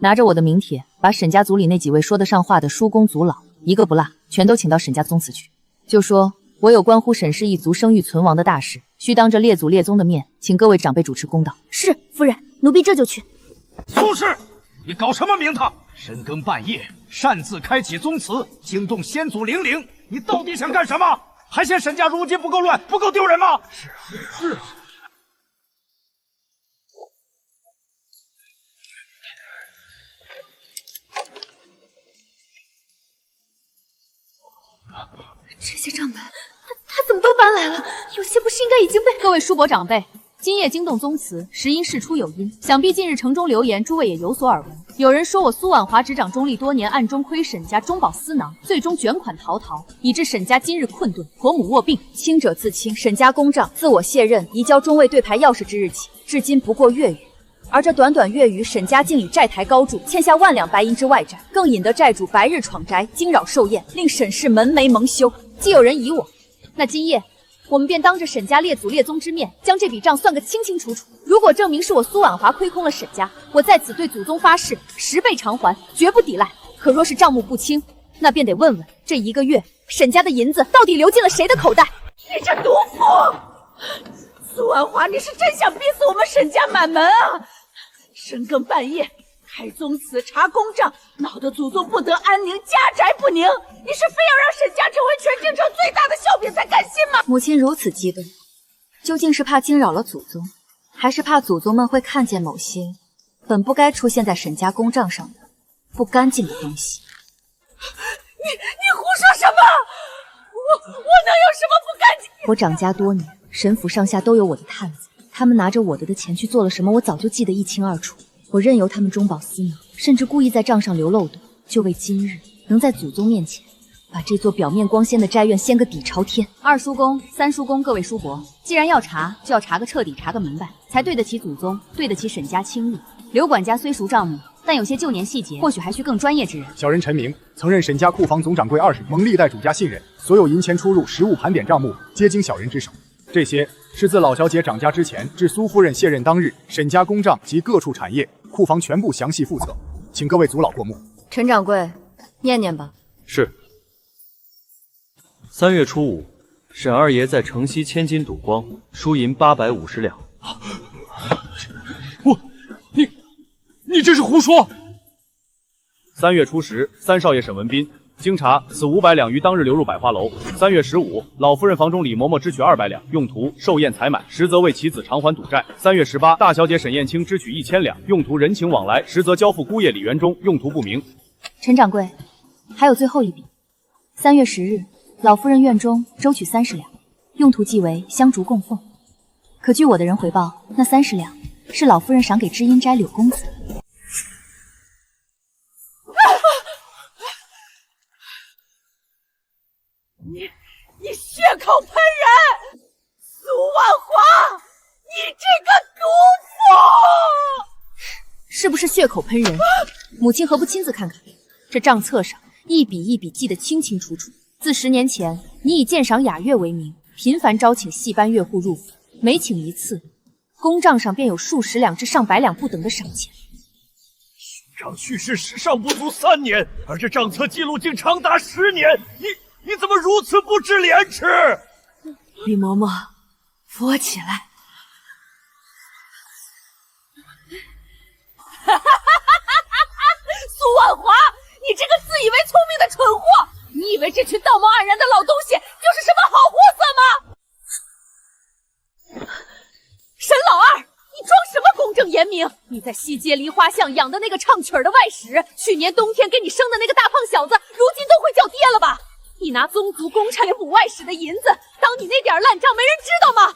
拿着我的名帖，把沈家族里那几位说得上话的叔公族老一个不落，全都请到沈家宗祠去，就说我有关乎沈氏一族声誉存亡的大事，需当着列祖列宗的面，请各位长辈主持公道。是，夫人，奴婢这就去。苏氏，你搞什么名堂？深更半夜擅自开启宗祠，惊动先祖灵灵，你到底想干什么？还嫌沈家如今不够乱，不够丢人吗？是啊。这些账本，他怎么都搬来了？有些不是应该已经被……各位叔伯长辈，今夜惊动宗祠，实因事出有因，想必近日城中流言，诸位也有所耳闻。有人说我苏婉华执掌中立多年，暗中亏沈家中饱私囊，最终卷款逃逃，以致沈家今日困顿，婆母卧病。清者自清，沈家公账自我卸任移交中尉对牌钥匙之日起，至今不过月余。而这短短月余，沈家竟以债台高筑，欠下10000两白银之外债，更引得债主白日闯宅，惊扰寿宴，令沈氏门楣蒙羞。既有人疑我，那今夜我们便当着沈家列祖列宗之面，将这笔账算个清清楚楚。如果证明是我苏婉华亏空了沈家，我在此对祖宗发誓，10倍偿还，绝不抵赖。可若是账目不清，那便得问问这1个月沈家的银子到底流进了谁的口袋。你这毒妇！苏婉华，你是真想逼死我们沈家满门啊！深更半夜开宗祠查公账，闹得祖宗不得安宁，家宅不宁。你是非要让沈家成为全京城最大的笑柄才甘心吗？母亲如此激动，究竟是怕惊扰了祖宗，还是怕祖宗们会看见某些本不该出现在沈家公账上的不干净的东西。你胡说什么？我能有什么不干净？我掌家多年，沈府上下都有我的探子，他们拿着我的钱去做了什么，我早就记得一清二楚。我任由他们中饱私囊，甚至故意在账上留漏洞，就为今日能在祖宗面前把这座表面光鲜的斋院掀个底朝天。二叔公、三叔公，各位叔伯，既然要查，就要查个彻底，查个明白，才对得起祖宗，对得起沈家清誉。刘管家虽熟账目，但有些旧年细节，或许还需更专业之人。小人陈明，曾任沈家库房总掌柜20年，蒙历代主家信任，所有银钱出入实物盘点账目，皆经小人之手。这些是自老小姐掌家之前至苏夫人卸任当日，沈家公账及各处产业、库房全部详细附册，请各位族老过目。陈掌柜，念念吧。是。3月初5，沈二爷在城西千金赌光，输银850两。你这是胡说！3月初10，三少爷沈文斌经查，此500两于当日流入百花楼。3月15，老夫人房中李嬷嬷支取200两，用途寿宴采买，实则为其子偿还赌债。3月18，大小姐沈燕青支取1000两，用途人情往来，实则交付姑爷李元忠，用途不明。陈掌柜，还有最后一笔。3月10日，老夫人院中周取30两，用途即为香烛供奉。可据我的人回报，那30两是老夫人赏给知音斋柳公子。你血口喷人！苏万华，你这个毒妇！是不是血口喷人？母亲何不亲自看看？这账册上一笔一笔记得清清楚楚。自10年前，你以鉴赏雅乐为名，频繁招请戏班乐户入府，每请一次，公账上便有数十两至上百两不等的赏钱。兄长去世史上不足3年，而这账册记录竟长达10年，你怎么如此不知廉耻？李嬷嬷，扶我起来。苏万华，你这个自以为聪明的蠢货！你以为这群道貌岸然的老东西就是什么好货色吗？沈老二，你装什么公正严明？你在西街梨花巷养的那个唱曲儿的外史，去年冬天给你生的那个大胖小子，如今都会叫爹了吧？你拿宗族公差补外史的银子，当你那点烂账没人知道吗？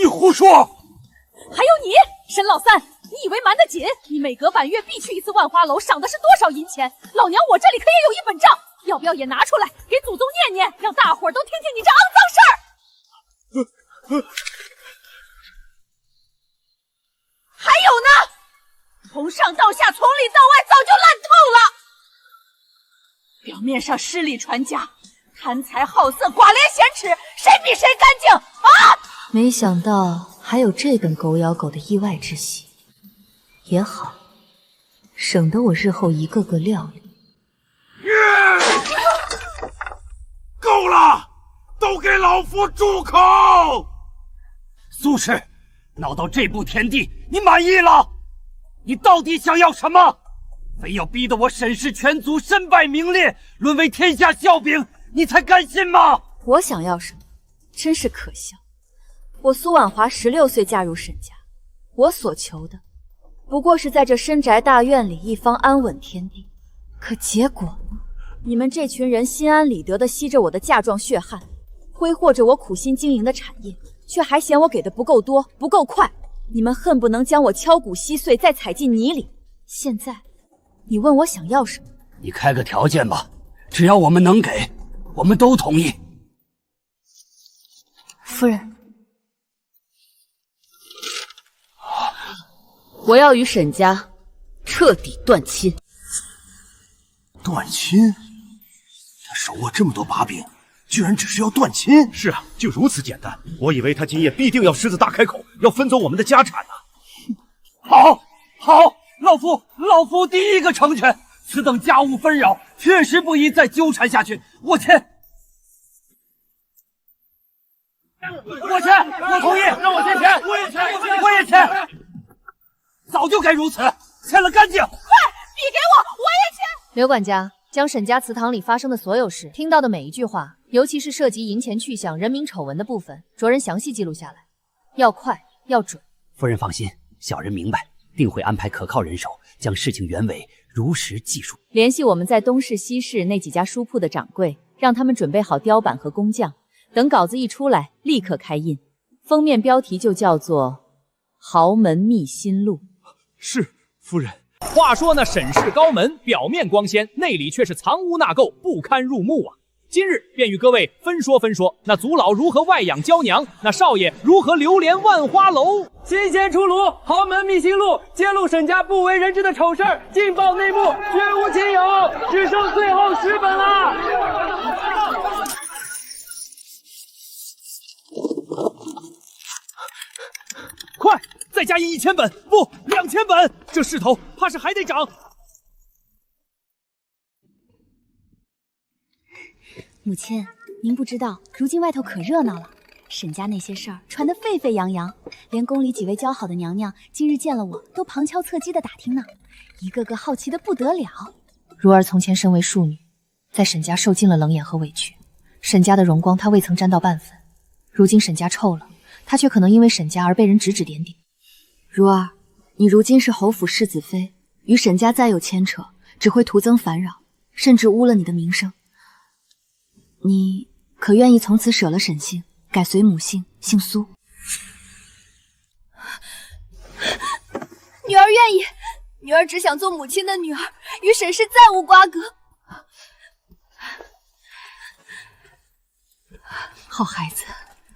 你胡说！还有你，沈老三，你以为瞒得紧？你每隔半月必去一次万花楼，赏的是多少银钱？老娘我这里可也有一本账，要不要也拿出来给祖宗念念，让大伙儿都听听你这肮脏事儿？还有呢，从上到下，从里到外，早就烂透了。表面上势力传家，贪财好色，寡廉鲜耻，谁比谁干净啊？没想到还有这等狗咬狗的意外之喜，也好，省得我日后一个个料理。够了，都给老夫住口！苏氏，闹到这步田地，你满意了？你到底想要什么？非要逼得我沈氏全族身败名裂，沦为天下笑柄，你才甘心吗？我想要什么，真是可笑。我苏婉华16岁嫁入沈家，我所求的不过是在这深宅大院里一方安稳天地。可结果，你们这群人心安理得地吸着我的嫁妆血汗，挥霍着我苦心经营的产业，却还嫌我给的不够多，不够快。你们恨不能将我敲骨吸碎，再踩进泥里。现在，你问我想要什么？你开个条件吧，只要我们能给，我们都同意。夫人，我要与沈家彻底断亲。断亲？他手握这么多把柄，居然只是要断亲？是啊，就如此简单。我以为他今夜必定要狮子大开口，要分走我们的家产呢。好，好，老夫第一个成全。此等家务纷扰，确实不宜再纠缠下去。我签，我同意，让我先签，我也签，早就该如此，签了干净。快，笔给我，我也签。刘管家，将沈家祠堂里发生的所有事，听到的每一句话，尤其是涉及银钱去向、人名丑闻的部分，着人详细记录下来。要快，要准。夫人放心，小人明白，定会安排可靠人手，将事情原委如实记述。联系我们在东市、西市那几家书铺的掌柜，让他们准备好雕版和工匠，等稿子一出来，立刻开印。封面标题就叫做《豪门秘辛录》。是，夫人。话说那沈氏高门，表面光鲜，内里却是藏污纳垢，不堪入目啊！今日便与各位分说分说，那祖老如何外养娇娘，那少爷如何流连万花楼。新鲜出炉，豪门秘辛录揭露沈家不为人知的丑事儿，劲爆内幕，绝无仅有，只剩最后10本了。快，再加印1000本，不，2000本，这势头怕是还得涨。母亲，您不知道，如今外头可热闹了，沈家那些事儿传得沸沸扬扬，连宫里几位交好的娘娘今日见了我，都旁敲侧击的打听呢，一个个好奇的不得了。如儿从前身为庶女，在沈家受尽了冷眼和委屈，沈家的荣光她未曾沾到半分。如今沈家臭了，她却可能因为沈家而被人指指点点。如儿，你如今是侯府世子妃，与沈家再有牵扯，只会徒增烦扰，甚至污了你的名声。你可愿意从此舍了沈姓，改随母姓，姓苏？女儿愿意，女儿只想做母亲的女儿，与沈氏再无瓜葛。好孩子，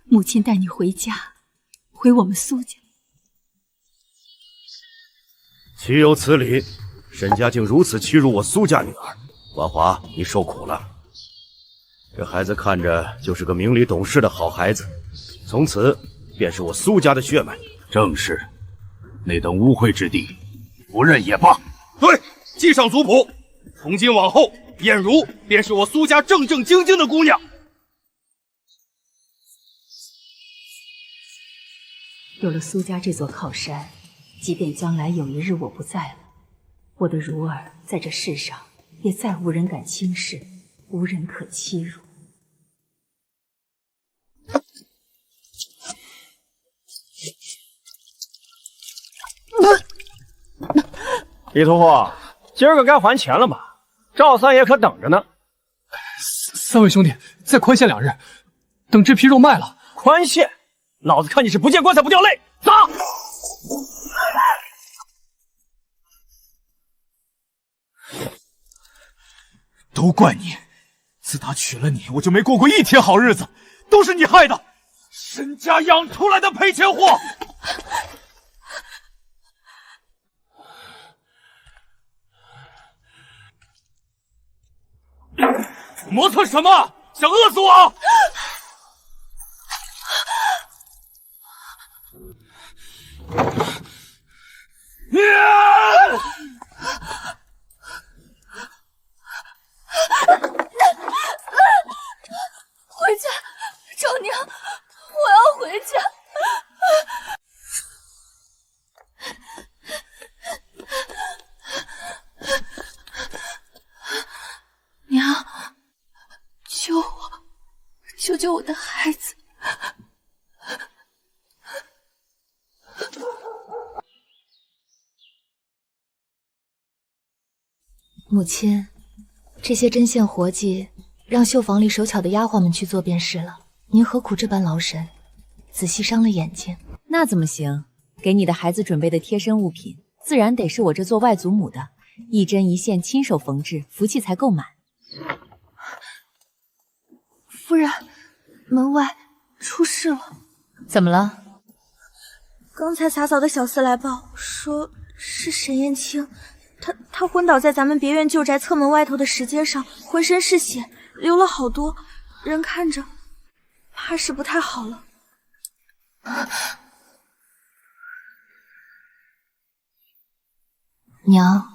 母亲带你回家，回我们苏家。岂有此理！沈家竟如此欺辱我苏家女儿，婉华，你受苦了。这孩子看着就是个明理懂事的好孩子，从此便是我苏家的血脉。正是，那等污秽之地，不认也罢。对，记上族谱，从今往后，燕如便是我苏家正正经经的姑娘。有了苏家这座靠山，即便将来有一日我不在了，我的如儿在这世上也再无人敢轻视，无人可欺辱。李屠户，今儿个该还钱了吧？赵三爷可等着呢。三位兄弟，再宽限2日，等这批肉卖了。宽限？老子看你是不见棺材不掉泪！走！都怪你！自打娶了你，我就没过过一天好日子，都是你害的！沈家养出来的赔钱货！磨蹭什么？想饿死我？回家，赵娘，我要回家。娘，救我，救救我的孩子！母亲，这些针线活计让绣房里手巧的丫鬟们去做便是了，您何苦这般劳神，仔细伤了眼睛。那怎么行？给你的孩子准备的贴身物品，自然得是我这做外祖母的，一针一线亲手缝制，福气才够满。夫人，门外出事了。怎么了？刚才洒扫的小厮来报说，是沈燕青，他昏倒在咱们别院旧宅侧门外头的石阶上，浑身是血，流了好多，人看着怕是不太好了。娘，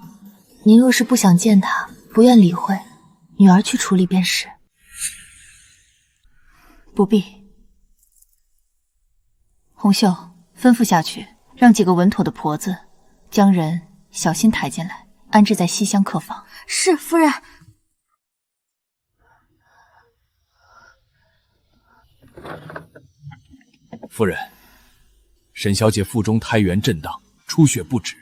您若是不想见他，不愿理会，女儿去处理便是。不必。红袖，吩咐下去，让几个稳妥的婆子将人小心抬进来，安置在西厢客房。是，夫人。夫人，沈小姐腹中胎源震荡，出血不止，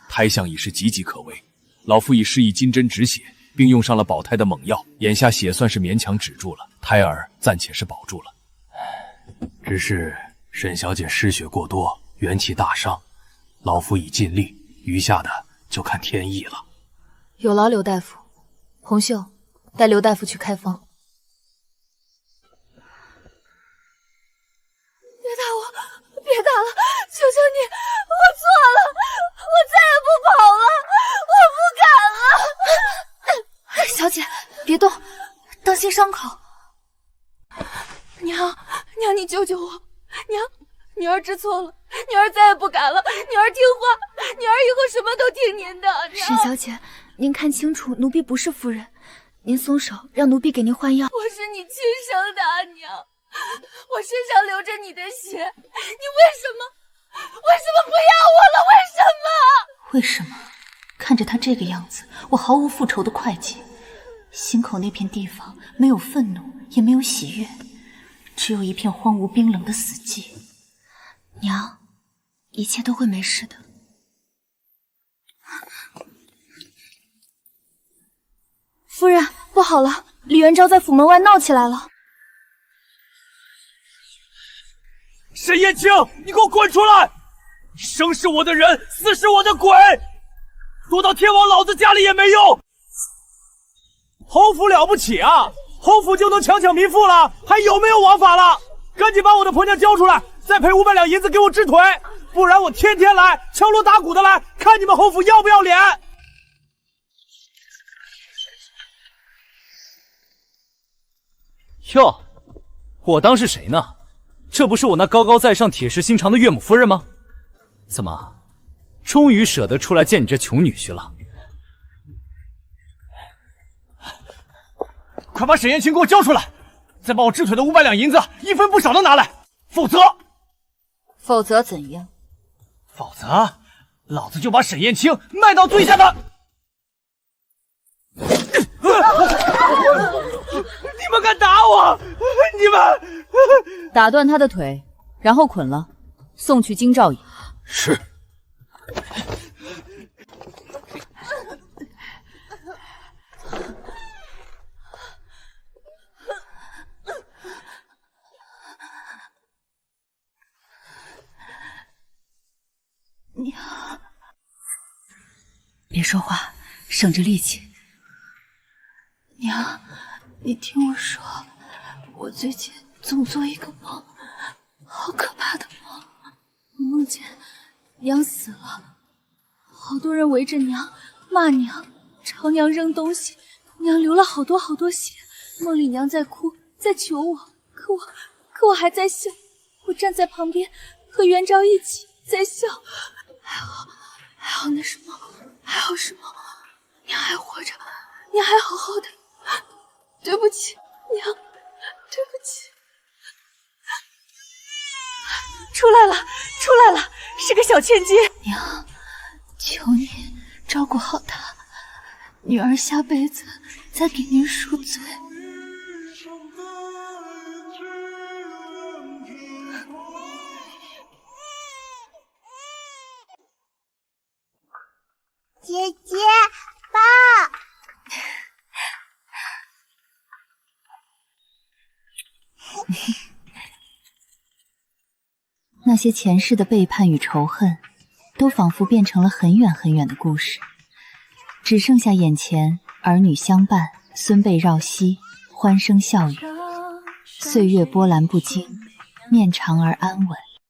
胎象已是岌岌可危。老夫已施以金针止血，并用上了保胎的猛药，眼下血算是勉强止住了，胎儿暂且是保住了。只是沈小姐失血过多，元气大伤，老夫已尽力，余下的就看天意了。有劳刘大夫。红袖，带刘大夫去开方。别打我，别打了，求求你，我错了，我再也不跑了，我不敢了。小姐，别动，当心伤口。娘，你救救我！娘，女儿知错了，女儿再也不敢了，女儿听话，女儿以后什么都听您的。沈小姐，您看清楚，奴婢不是夫人，您松手，让奴婢给您换药。我是你亲生的啊，娘，我身上流着你的血，你为什么不要我了？为什么？看着他这个样子，我毫无复仇的会计，心口那片地方没有愤怒，也没有喜悦，只有一片荒芜冰冷的死寂。娘，一切都会没事的。夫人，不好了，李元昭在府门外闹起来了。沈燕青，你给我滚出来！生是我的人，死是我的鬼，躲到天王老子家里也没用。侯府了不起啊，侯府就能强抢民妇了，还有没有王法了？赶紧把我的婆娘交出来，再赔500两银子给我治腿，不然我天天来敲锣打鼓的来看你们侯府要不要脸。哟，我当是谁呢？这不是我那高高在上、铁石心肠的岳母夫人吗？怎么，终于舍得出来见你这穷女婿了？快把沈燕青给我交出来，再把我治腿的500两银子一分不少的拿来，否则怎样？否则老子就把沈燕青卖到最下的。你们敢打我！你们打断他的腿，然后捆了，送去京兆尹。是。娘，别说话，省着力气。娘，你听我说，我最近总做一个梦，好可怕的梦。我梦见娘死了，好多人围着娘骂娘，朝娘扔东西，娘流了好多血。梦里娘在哭，在求我，可我还在笑。我站在旁边和元昭一起在笑。还好那是梦，还好是梦，娘还活着，娘还好好的。对不起，娘，对不起。出来了，是个小千金。娘，求你照顾好她，女儿下辈子再给您赎罪。姐姐，爸。那些前世的背叛与仇恨，都仿佛变成了很远很远的故事，只剩下眼前儿女相伴，孙辈绕膝，欢声笑语，岁月波澜不惊，面长而安稳。